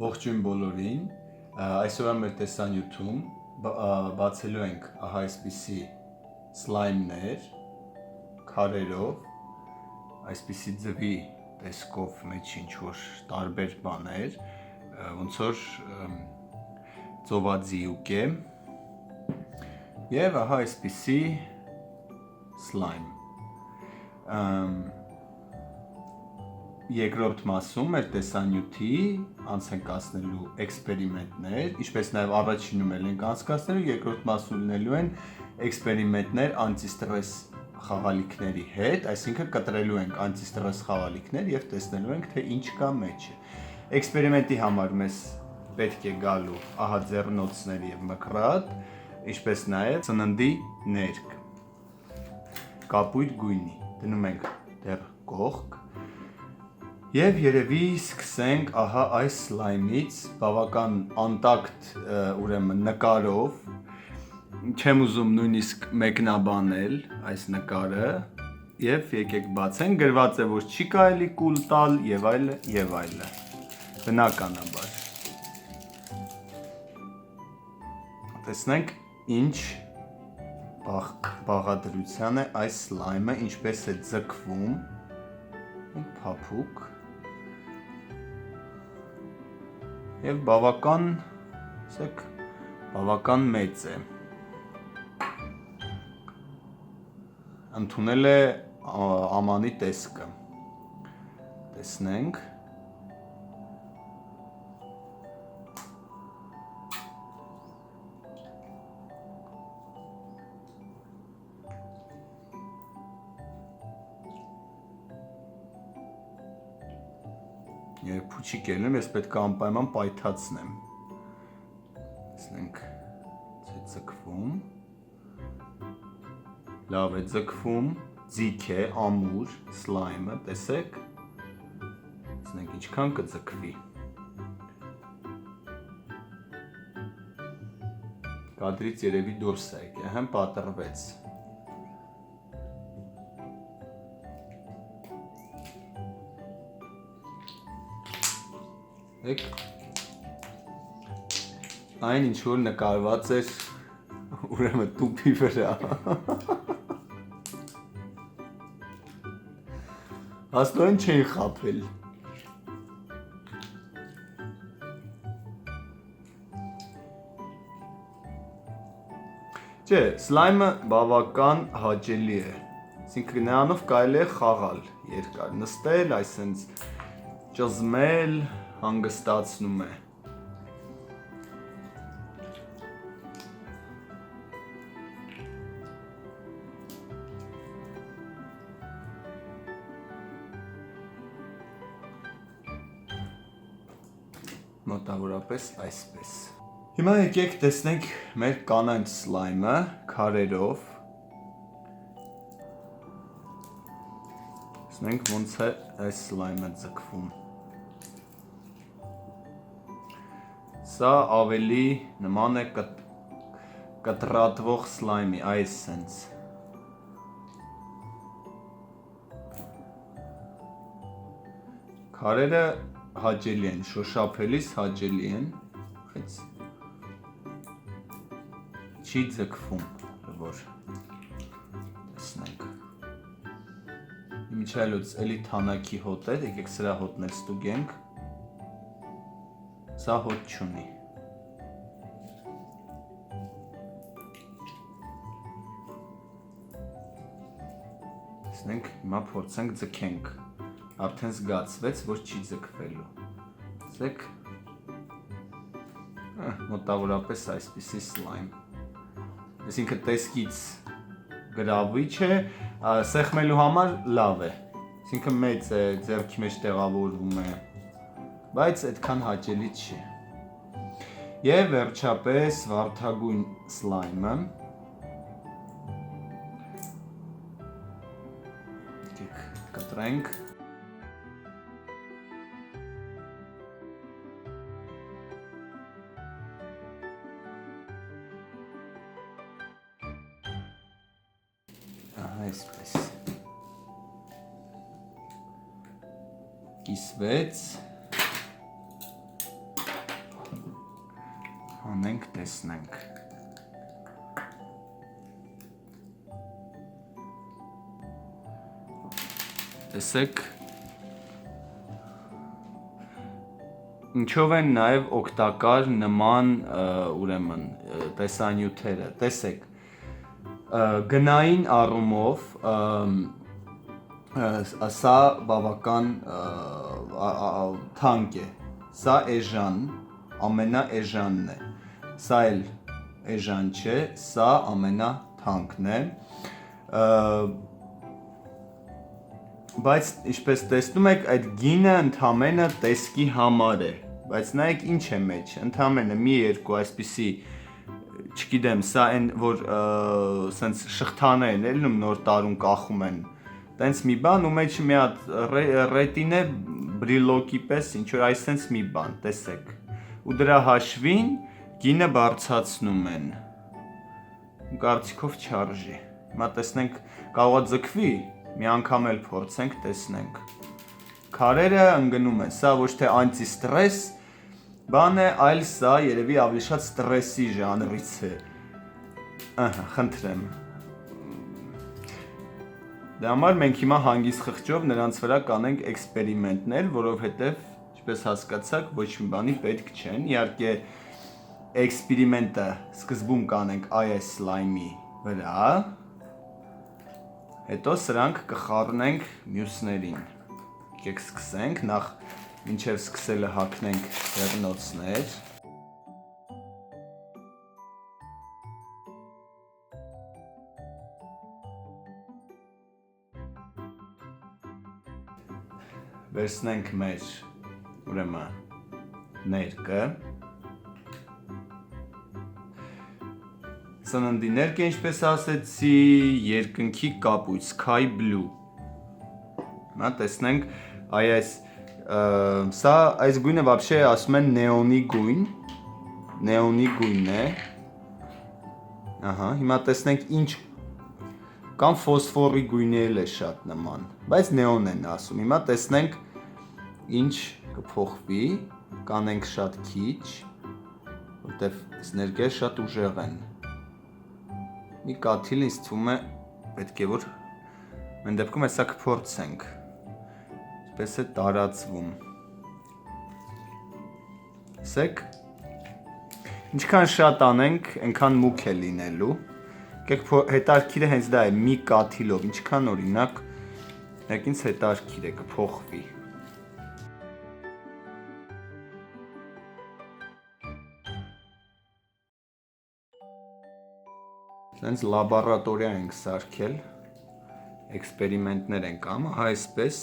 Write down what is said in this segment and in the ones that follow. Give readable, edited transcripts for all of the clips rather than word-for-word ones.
Ողջույն բոլորին, այսօր մեր տեսանյութում բացելու ենք ահա այսպիսի սլայմներ, քարերով, այսպիսի ձվի տեսքով մեջ ինչ-որ տարբեր բաներ, ոնց որ ծովաձիուկ է, և ահա այսպիսի սլայմ։ Երկրորդ մասում մեր տեսանյութի անց ենք անցնելու էքսպերիմենտներ, ինչպես նաև առաջինում ենք անցկացնելու, երկրորդ մասում լինելու են էքսպերիմենտներ անտիստրես խաղալիքների հետ, այսինքն կտրելու ենք անտիստրես խաղալիքներ և տեսնելու ենք, թե ինչ կա մեջը։ Էքսպերիմենտի համար մեզ պետք է գալու ահա ձեռնոցներ և մկրատ, ինչպես նաև ծննդի ներկ, կապույտ գույնի, դնում ենք դեռ կողք, և երևի սկսենք ահա այս սլայմից բավական անտակտ նկարով, չեմ ուզում նույնիսկ մեկնաբանել այս նկարը, և եկեք բացենք, գրված է, որ չի կարելի կուլ տալ և այլը և այլը, բնականաբար։ Տեսնենք ինչ բաղադրության է այս սլայմը, ինչպես է ձգվում, փափուկ, և բավական մեծ է, ընդունել է ամանի տեսքը, տեսնենք, Երբ փուչիկ ելնեմ, ես պետք է անպայման պայթացնեմ, տեսնենք, ձգվում, լավ է ձգվում, ձիգ է, ամուր, սլայմը, տեսեք, տեսնենք ինչքան կձգվի, կադրից երևի դուրս է եկել, պատռվեց, այն ինչ որ նկարված էր ուրեմն տուփի վրա, հաստորեն չէին խաբել, չէ, սլայմը բավական հաճելի է, այսինքն նրանով կարելի է խաղալ երկար, նստել, այսինքն ճզմել, հանգստացնում է։ Մոտավորապես այսպես։ Հիմա եկեք տեսնենք մեր կանաչ սլայմը քարերով։ Տեսնենք ոնց է այս սլայմը ձգվում։ Սա ավելի նման է կտրատվող սլայմի, այս սենց։ Քարերը հաճելի են, շոշափելիս հաճելի են, բայց չի ձգվում, որ տեսնենք։ Իմիջայլոց էլի թանակի հոտ է, եկեք սրա հոտն էլ ստուգենք, սա հոտ չունի։ Տեսնենք, հիմա փորձենք ձգենք, արդեն զգացվեց, որ չի ձգվելու, տեսեք, մոտավորապես այսպիսի սլայմ, այսինքն տեսքից գրավիչ է, սեղմելու համար լավ է, այսինքն մեծ է, ձեռքի մեջ տեղավորվում է, բայց այդքան հաճելի չի։ Եվ վերջապես վարդագույն սլայմը, կտրենք, այսպես, կիսվեց, հանենք, տեսնենք։ Տեսեք, ինչով են նաև օգտակար նման ուրեմն տեսանյութերը, տեսեք, գնային առումով սա բավական թանկ է, սա էժան, ամենաէժանն է, սա էլ էժան չէ, սա ամենաթանկն է, բայց ինչպես տեսնում եք, այդ գինը ընդամենը տեսքի համար է, բայց նայեք ինչ է մեջ, ընդամենը մի երկու այսպիսի, չգիտեմ, սա այն, որ սենց շղթաներ են էլնում նոր տարուն կախում են, տենց մի բան, ու մեջ մի հատ ռետին է բրիլոկի պես, ինչ-որ այս սենց մի բան, տեսեք, ու դրա հաշվին գինը բարձացնում են, կարծիքով չարժի, հիմա տեսնենք կարողա ձգվի, մի անգամ էլ փորձենք, տեսնենք, քարերը ընկնում են, սա ոչ թե անտիստրես բան է, այլ սա երևի ավելի շատ ստրեսի ժանրից է, խնդրեմ, դե համար մենք հիմա հանգիստ խղճով նրանց վրա կանենք էքսպերիմենտներ, որովհետև, ինչպես հասկացաք, ոչ մի բանի պետք չեն, իհարկե էքսպերիմենտը սկզբում կանենք այս սլայմի վրա, հետո սրանք կխառնենք մյուսներին, եկեք սկսենք, նախ մինչև սկսելը հագնենք դեղնոցներ, վերցնենք մեր ուրեմն ներկը, սննդի ներկը, ինչպես ասեցի, երկնքի կապույտ, sky blue, հիմա տեսնենք, սա այս գույնը վաբշե ասում են նեոնի գույն է, հիմա տեսնենք ինչ, կամ ֆոսֆորի գույնի էլ է շատ նման, բայց նեոն են ասում, հիմա տեսնենք ինչ կփոխվի, կանենք շատ քիչ, որտև ներկերը շատ ուժեղ են, մի կաթիլ ինձ թվում է պետք է որ մեն դեպքում հեսա կփորձենք, ինչպես է տարածվում, տեսեք, ինչքան շատ անենք, այնքան մուք է լինելու, հետարքիրը հենց դա է, մի կաթիլով, ինչքան օրինակ, ինձ հետարքիր է, կփոխվի, Սենց լաբորատորիա ենք սարքել, էքսպերիմենտներ ենք անում, այսպես,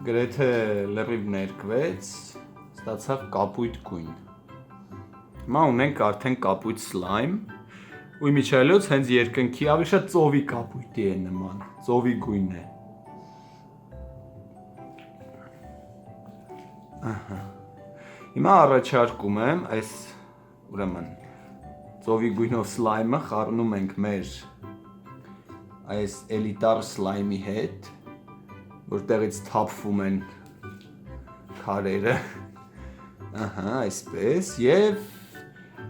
գրեթե լրիվ ներկվեց, ստացավ կապույտ գույն, հիմա ունենք արդեն կապույտ սլայմ, ու իմիջայլոց հենց երկնքի ավելի շատ ծովի կապույտի է նման, ծովի գույն է, հիմա առաջարկում եմ այս ուրեմն ծովի գույնով սլայմը խառնում ենք մեր այս էլիտար սլայմի հետ, որտեղից թափվում են քարերը, այսպես, և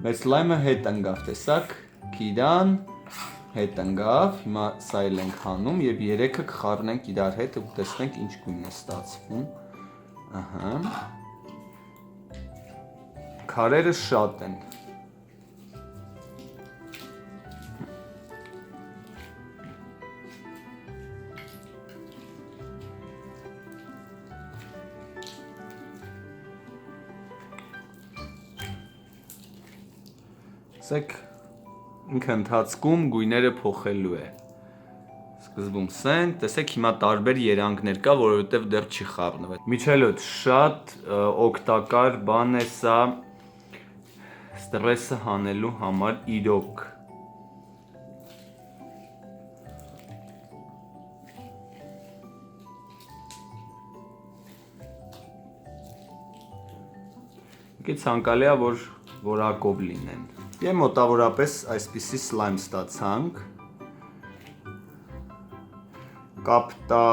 մեր սլայմը հետ ընգավ, տեսակ, կիրան, հետ ընգավ, հիմա սա էլ ենք հանում և երեքը կխառնենք իրար հետ ու տեսնենք ինչ գույն է ստացվում, քարերը շատ են, Տեսեք, ինքը ընթացքում գույները փոխելու է, սկզբում սեն, տեսեք հիմա տարբեր երանգներ կա, որովհետև դեռ չի խառնվել, միջելոց շատ օգտակար բան է սա ստրեսը հանելու համար իրոք, Ուղղակի ցանկալի է որ որակով լինեն։ Եվ մոտավորապես այսպիսի սլայմ ստացանք։ Կապտա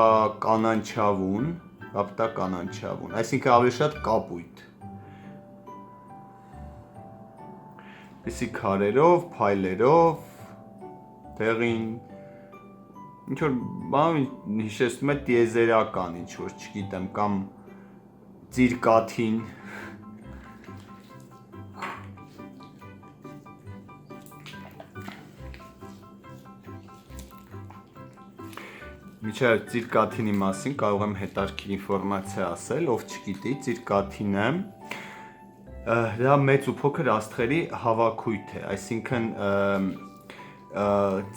կանանչավուն, այսինքն ավելի շատ կապույտ։ Պիսի քարերով, փայլերով, դեղին, ինչ որ բան հիշեցնում է տիեզերական ինչ որ, չգիտեմ, կամ ծիրկաթին։ Միջև ծիրկաթինի մասին կարող եմ հետաքրքիր ինֆորմացիա ասել, ով չգիտի, ծիրկաթինը դա մեծ ու փոքր աստղերի հավաքույթ է, այսինքն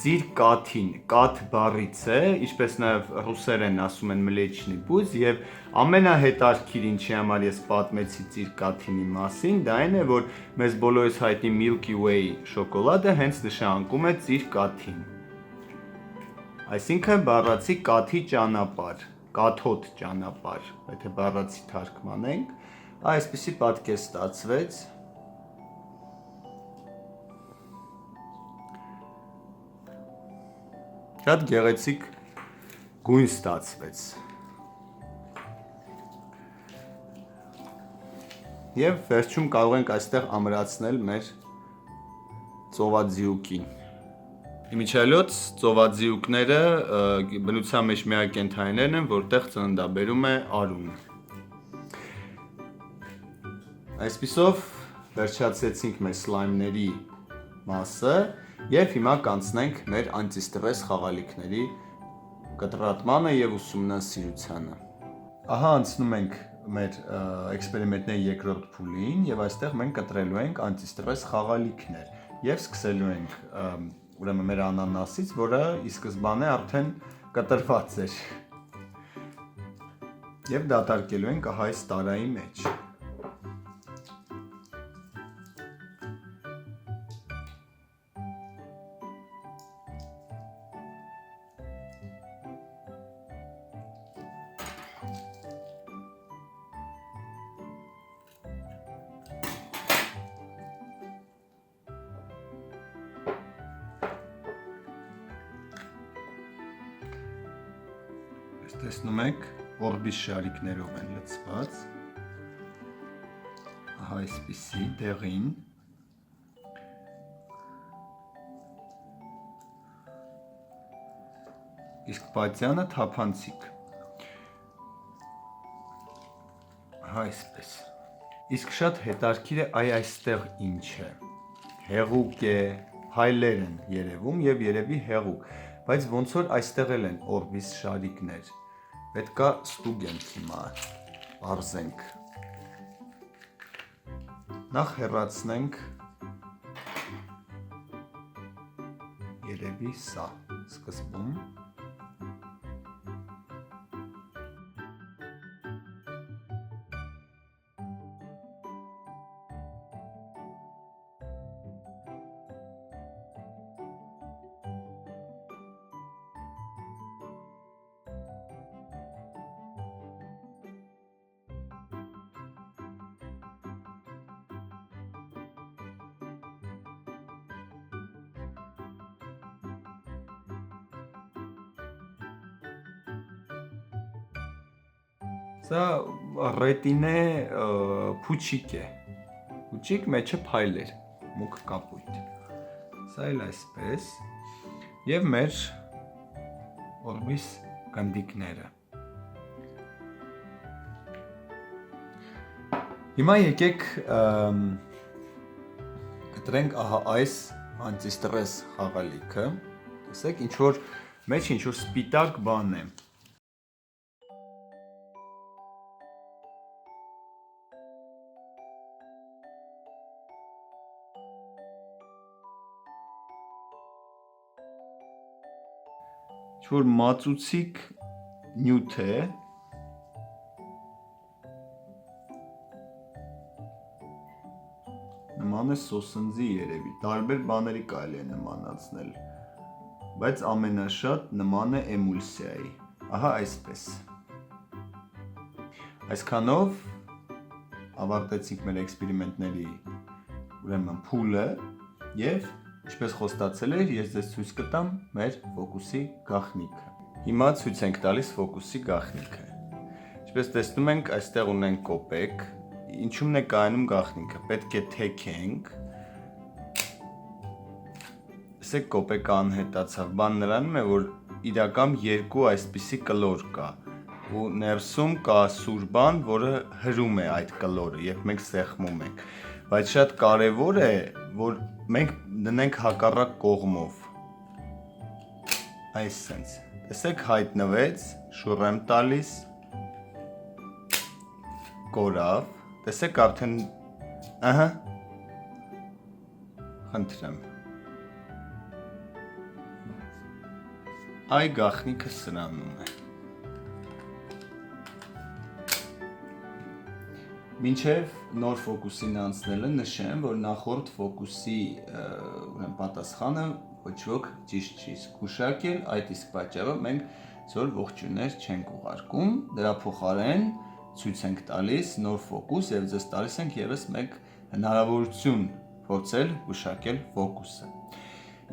ծիրկաթին, կաթ բառից է, ինչպես նաև ռուսերեն ասում են մլեչնի բուզ, եւ ամենահետաքրքիր ինչի համար ես պատմեցի ծիրկաթինի մասին, դա այն է, որ մեզ բոլորիս հայտնի Milky Way շոկոլադը հենց նշանակում է ծիրկաթին։ Այսինքն բառացի կաթի ճանապարհ, կաթոդ ճանապարհ, եթե բառացի թարգմանենք, այսպիսի պատկեր ստացվեց։ Շատ գեղեցիկ գույն ստացվեց։ Եվ վերջում կարող ենք այստեղ ամրացնել մեր ծովաձիուկին։ Իմիջիայլոց ծովաձիուկները բնության մեջ միակ կենդանիներն են, որտեղ ծննդաբերում է արուն։ Այսպիսով վերջացրեցինք մեր սլայմների մասը եւ հիմա կանցնենք մեր անտիստրես խաղալիքների կտրատմանը եւ ուսումնասիրությանը։ Ահա անցնում ենք մեր էքսպերիմենտների երկրորդ փուլին եւ այստեղ մենք կտրելու ենք անտիստրես խաղալիքներ եւ սկսելու ենք ուրեմն մեր անանասից, որը ի սկզբանե արդեն կտրված էր։ Եվ դատարկելու ենք ահա այս տարայի մեջ։ Տեսնում եք, օրբիս շարիկներով են լցված, ահա այսպիսի դեղին, իսկ պատյանը թափանցիկ, ահա այսպես, իսկ շատ հետաքրքիր է այստեղ ինչ է, հեղուկ է, փայլեր են երևում եւ երևի հեղուկ, բայց ոնց որ այստեղ էլ են օրբիս շարիկներ, պետք է ստուգենք հիմա, պարզենք, նախ հեռացնենք երևի սա սկզբում, Սա ռետինե փուչիկ է, փուչիկ մեջը փայլեր, մուգ կապույտ, սա էլ այսպես, և մեր օրբիս գնդիկները։ Հիմա եկեք կտրենք ահա այս անտիստրես խաղալիքը, տեսեք ինչ-որ մեջ ինչ-որ սպիտակ բան է, ինչ-որ մածուցիկ նյութ է, նման է սոսնձի երևի, տարբեր բաների կարելի է նմանացնել, բայց ամենաշատ նման է էմուլսիայի, ահա այսպես, այսքանով ավարտեցինք մեր էքսպերիմենտների ուրեմն փուլը եւ ինչպես խոստացել էր, ես ձեզ ցույց կտամ մեր ֆոկուսի գաղտնիքը։ Հիմա ցույց ենք տալիս ֆոկուսի գաղտնիքը։ Ինչպես տեսնում ենք, այստեղ ունենք կոպեկ, ինչու՞մն է կայանում գաղտնիքը։ Պետք է թեքենք։ Ասեք կոպեկը անհետացավ, բան նրանում է, որ իրական երկու այսպիսի կլոր կա ու ներսում կա սուր բան, որը հրում է այդ կլորը, երբ մենք սեղմում ենք, բայց շատ կարևոր է, որ մենք դնենք հակառակ կողմով, այս սենց, տեսեք հայտնվեց, շուռ եմ տալիս, կորավ, տեսեք արդեն, խնդրեմ, այ գաղտնիքը սրանում է։ Մինչև նոր ֆոկուսին անցնելը նշեմ, որ նախորդ ֆոկուսի պատասխանը ոչ ոք ճիշտ չի զգուշակել, այդ իսկ պատճառով մենք ձեր ողջույններ չենք ուղարկում, դրա փոխարեն ցույց ենք տալիս նոր ֆոկուս եւ ձեզ տալիս ենք եւս մեկ հնարավորություն փորձել զգուշակել ֆոկուսը։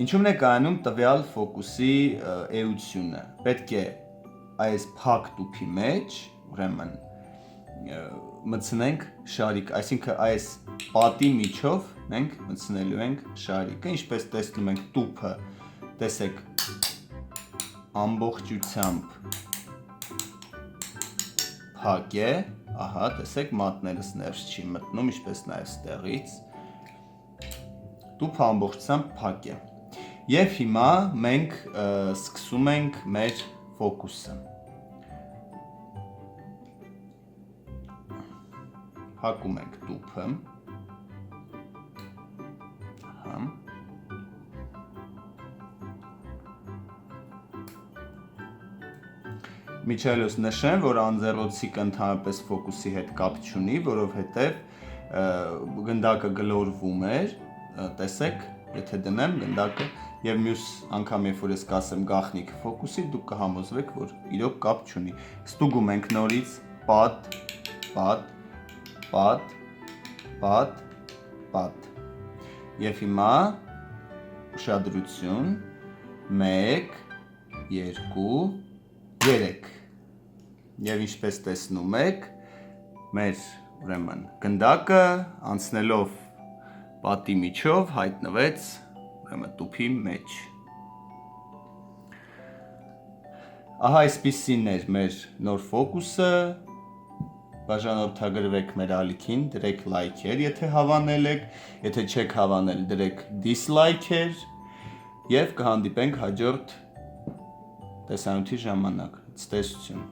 Ինչու՞մն է կայանում տվյալ ֆոկուսի էությունը։ Պետք է այս փակ տուփի մեջ, ուրեմն մտցնենք շարիկ, այսինքն այս պատի միջով մենք մտցնելու ենք շարիկը, ինչպես տեսնում ենք տուփը, տեսեք ամբողջությամբ փակ է, ահա, տեսեք մատներս ներս չի մտնում, ինչպես նաև ստեղից, տուփը ամբողջությամբ փակ է, և հիմա մենք սկսում ենք մեր ֆոկուսը, հակում ենք տուփը, Միջայլոց նշեմ, որ անձեռոցիկը ընդհանրապես ֆոկուսի հետ կապ չունի, որովհետև գնդակը գլորվում էր, տեսեք, եթե դնեմ գնդակը, և մյուս անգամ երբ որ ես կասեմ գաղտնիքը ֆոկուսի, դուք կհամոզվեք, որ իրոք կապ չունի։ Ստուգում ենք նորից պատ, պատ, պատ, պատ, պատ, և հիմա ուշադրություն, 1, 2, 3, և ինչպես տեսնում եք, մեր ուրեմն գնդակը անցնելով պատի միջով հայտնվեց ուրեմն տուփի մեջ։ Ահա այսպիսին էր մեր նոր ֆոկուսը, բաժանորդագրվեք մեր ալիքին, դրեք լայքեր, եթե հավանել եք, եթե չեք հավանել, դրեք դիսլայքեր և կհանդիպենք հաջորդ տեսանյութի ժամանակ։ Ցտեսություն։